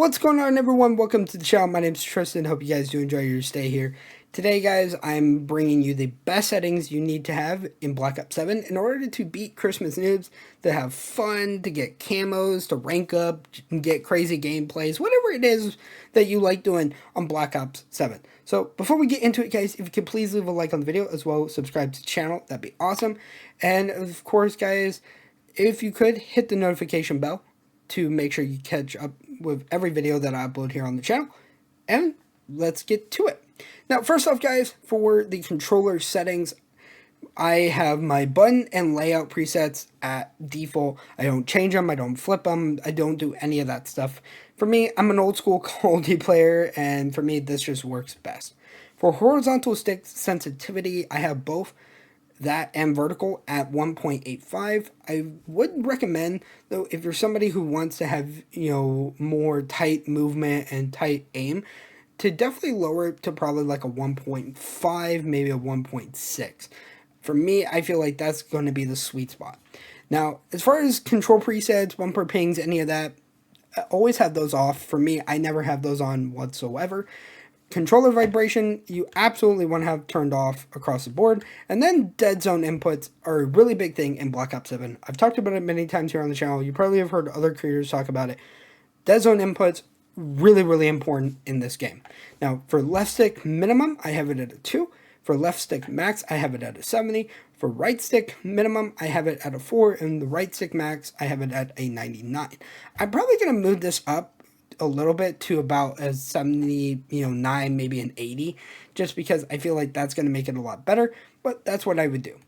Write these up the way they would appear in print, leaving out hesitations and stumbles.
What's going on, everyone? Welcome to the channel. My name is Tristan. Hope you guys do enjoy your stay here. Today, guys, I'm bringing you the best settings you need to have in Black Ops 7 in order to beat Christmas noobs, to have fun, to get camos, to rank up, and get crazy gameplays, whatever it is that you like doing on Black Ops 7. So, before we get into it, guys, if you could please leave a like on the video, as well as subscribe to the channel, that'd be awesome. And, of course, guys, if you could, hit the notification bell to make sure you catch up with every video that I upload here on the channel. And let's get to it. Now, first off, guys, for the controller settings, I have my button and layout presets at default. I don't change them, I don't flip them, I don't do any of that stuff. For me, I'm an old school Call of Duty player, and for me, this just works best. For horizontal stick sensitivity, I have both that and vertical at 1.85. I would recommend, though, if you're somebody who wants to have, more tight movement and tight aim, to definitely lower it to probably like a 1.5, maybe a 1.6. For me, I feel like that's going to be the sweet spot. Now, as far as control presets, bumper pings, any of that, I always have those off. For me, I never have those on whatsoever. Controller vibration, you absolutely want to have turned off across the board. And then dead zone inputs are a really big thing in Black Ops 7. I've talked about it many times here on the channel. You probably have heard other creators talk about it. Dead zone inputs, really, really important in this game. Now, for left stick minimum, I have it at a 2. For left stick max, I have it at a 70. For right stick minimum, I have it at a 4. And the right stick max, I have it at a 99. I'm probably going to move this up a little bit to about a 79, maybe an 80, just because I feel like that's going to make it a lot better, but that's what I would do.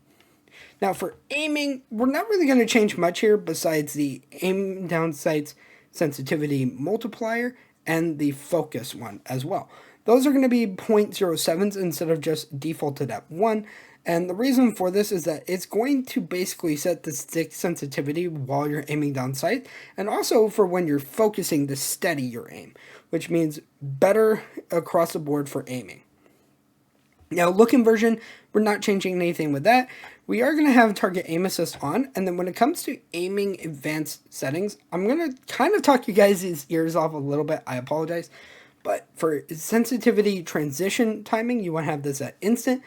Now, for aiming, we're not really going to change much here besides the aim down sights sensitivity multiplier and the focus one as well. Those are going to be 0.07s instead of just defaulted at 1. And the reason for this is that it's going to basically set the stick sensitivity while you're aiming down sight, and also for when you're focusing to steady your aim, which means better across the board for aiming. Now, look inversion, we're not changing anything with that. We are going to have target aim assist on, and then when it comes to aiming advanced settings, I'm going to kind of talk you guys' ears off a little bit. I apologize. But for sensitivity transition timing, you want to have this at instant.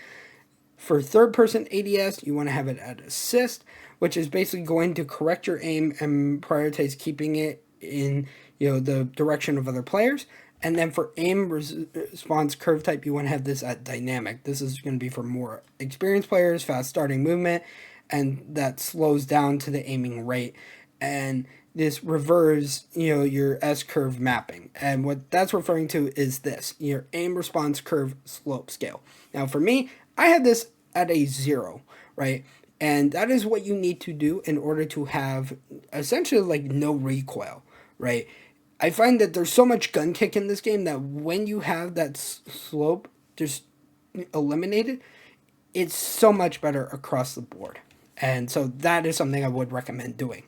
For third-person ADS, you want to have it at assist, which is basically going to correct your aim and prioritize keeping it in, the direction of other players. And then for aim response curve type, you want to have this at dynamic. This is going to be for more experienced players, fast starting movement, and that slows down to the aiming rate. And this reverse, your S-curve mapping. And what that's referring to is this, your aim response curve slope scale. Now, for me, I had this at a 0, right? And that is what you need to do in order to have essentially like no recoil, right? I find that there's so much gun kick in this game that when you have that slope just eliminated, it's so much better across the board. And so that is something I would recommend doing.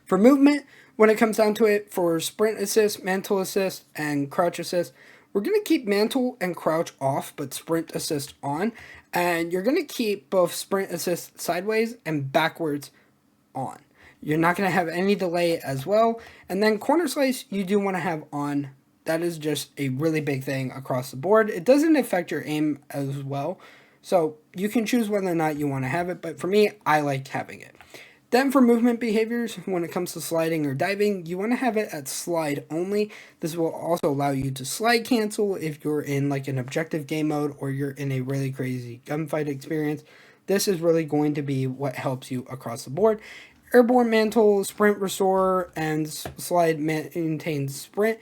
For movement, when it comes down to it, for sprint assist, mantle assist, and crouch assist, we're going to keep mantle and crouch off, but sprint assist on. And you're going to keep both sprint assist sideways and backwards on. You're not going to have any delay as well. And then corner slice, you do want to have on. That is just a really big thing across the board. It doesn't affect your aim as well. So you can choose whether or not you want to have it. But for me, I like having it. Then for movement behaviors, when it comes to sliding or diving, you want to have it at slide only. This will also allow you to slide cancel if you're in like an objective game mode or you're in a really crazy gunfight experience. This is really going to be what helps you across the board. Airborne mantle, sprint restore, and slide maintain sprint.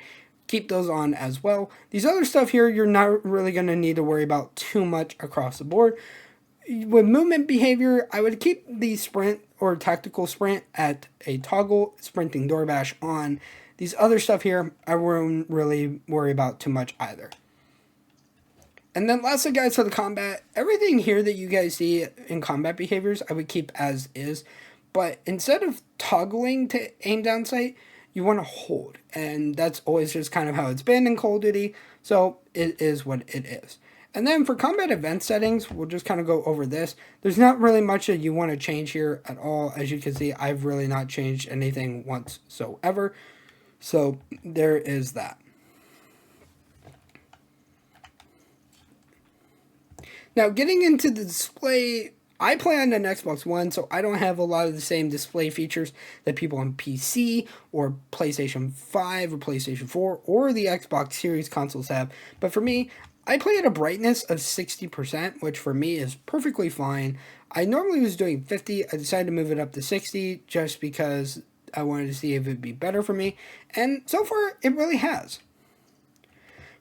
Keep those on as well. These other stuff here, you're not really going to need to worry about too much across the board. With movement behavior, I would keep the sprint or tactical sprint at a toggle, sprinting door bash on. These other stuff here, I wouldn't really worry about too much either. And then lastly, guys, for the combat, everything here that you guys see in combat behaviors, I would keep as is. But instead of toggling to aim down sight, you want to hold. And that's always just kind of how it's been in Call of Duty. So it is what it is. And then for combat event settings, we'll just kind of go over this. There's not really much that you want to change here at all. As you can see, I've really not changed anything whatsoever. So there is that. Now, getting into the display, I play on an Xbox One, so I don't have a lot of the same display features that people on PC or PlayStation 5 or PlayStation 4 or the Xbox Series consoles have. But for me, I play at a brightness of 60%, which for me is perfectly fine. I normally was doing 50. I decided to move it up to 60 just because I wanted to see if it'd be better for me. And so far, it really has.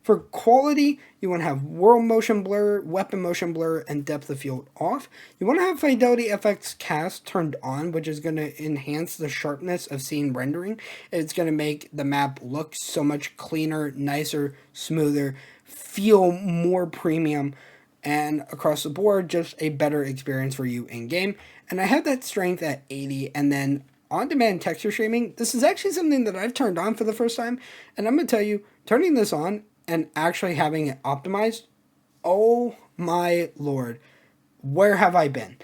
For quality, you want to have world motion blur, weapon motion blur, and depth of field off. You want to have Fidelity FX cast turned on, which is going to enhance the sharpness of scene rendering. It's going to make the map look so much cleaner, nicer, smoother, feel more premium, and across the board, just a better experience for you in game. And I have that strength at 80, and then on-demand texture streaming, this is actually something that I've turned on for the first time, and I'm going to tell you, turning this on and actually having it optimized, oh my lord, where have I been?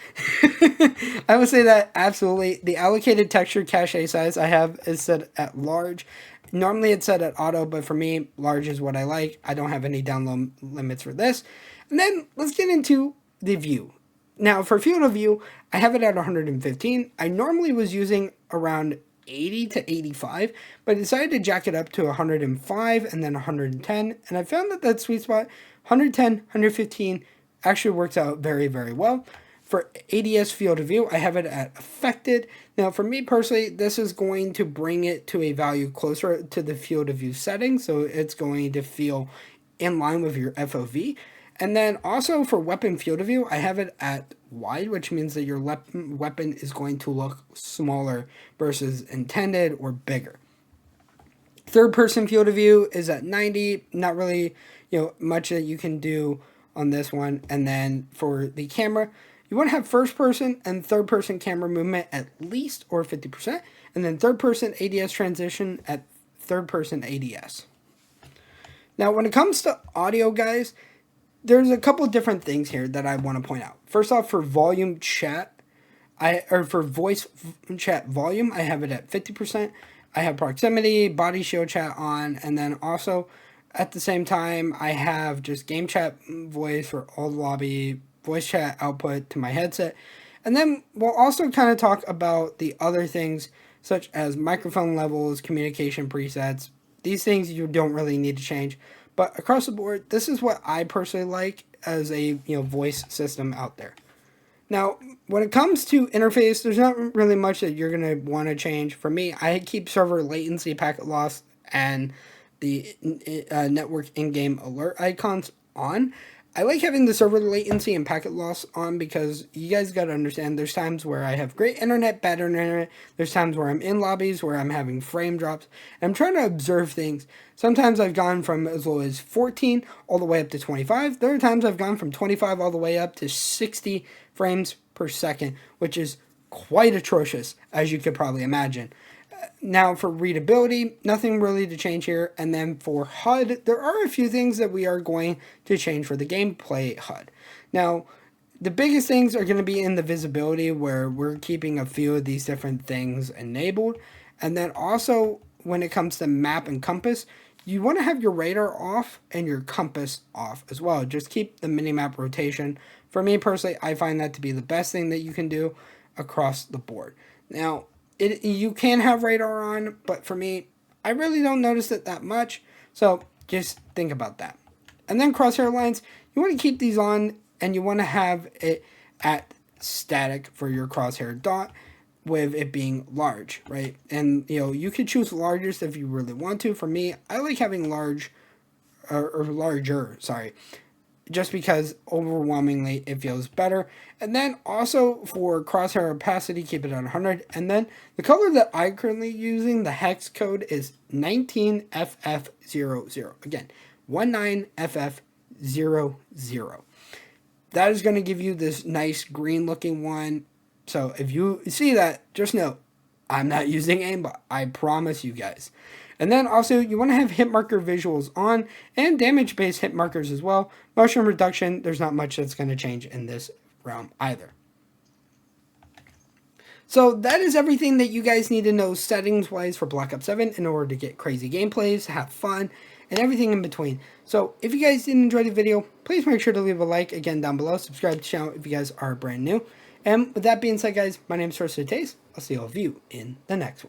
I would say that absolutely. The allocated texture cache size I have is set at large. Normally it's set at auto, but for me, large is what I like. I don't have any download limits for this. And then let's get into the view. Now for field of view, I have it at 115. I normally was using around 80 to 85, but I decided to jack it up to 105 and then 110, and I found that that sweet spot, 110, 115, actually works out very, very well. For ADS field of view, I have it at affected. Now, for me personally, this is going to bring it to a value closer to the field of view setting, so it's going to feel in line with your FOV. And then also for weapon field of view, I have it at wide, which means that your weapon is going to look smaller versus intended or bigger. Third person field of view is at 90, not really, much that you can do on this one. And then for the camera, you want to have first person and third person camera movement at least or 50%, and then third person ADS transition at third person ADS. Now, when it comes to audio, guys, there's a couple different things here that I want to point out. First off, for volume chat, for voice chat volume, I have it at 50%. I have proximity, body shield chat on, and then also at the same time, I have just game chat voice for all the lobby, voice chat output to my headset. And then we'll also kind of talk about the other things such as microphone levels, communication presets. These things you don't really need to change. But across the board, this is what I personally like as a voice system out there. Now, when it comes to interface, there's not really much that you're going to want to change. For me, I keep server latency, packet loss, and the network in-game alert icons on. I like having the server latency and packet loss on because you guys got to understand there's times where I have great internet, bad internet. There's times where I'm in lobbies where I'm having frame drops. And I'm trying to observe things. Sometimes I've gone from as low as 14 all the way up to 25. There are times I've gone from 25 all the way up to 60 frames per second, which is quite atrocious, as you could probably imagine. Now for readability, nothing really to change here. And then for HUD, there are a few things that we are going to change for the gameplay HUD. Now, the biggest things are going to be in the visibility, where we're keeping a few of these different things enabled. And then also when it comes to map and compass, you want to have your radar off and your compass off as well. Just keep the minimap rotation. For me personally, I find that to be the best thing that you can do across the board. Now, you can have radar on, but for me, I really don't notice it that much. So just think about that. And then crosshair lines, you want to keep these on, and you want to have it at static for your crosshair dot, with it being large, right? And you could choose largest if you really want to. For me, I like having large or larger, sorry, just because overwhelmingly it feels better. And then also for crosshair opacity, keep it at 100. And then the color that I'm currently using, the hex code, is 19FF00. Again, 19FF00. That is going to give you this nice green looking one. So if you see that, just know I'm not using aimbot. I promise you guys. And then also, you want to have hit marker visuals on and damage-based hit markers as well. Motion reduction, there's not much that's going to change in this realm either. So that is everything that you guys need to know settings wise for Black Ops 7 in order to get crazy gameplays, have fun, and everything in between. So if you guys did enjoy the video, please make sure to leave a like again down below. Subscribe to the channel if you guys are brand new. And with that being said, guys, my name is Crosshair. I'll see all of you in the next one.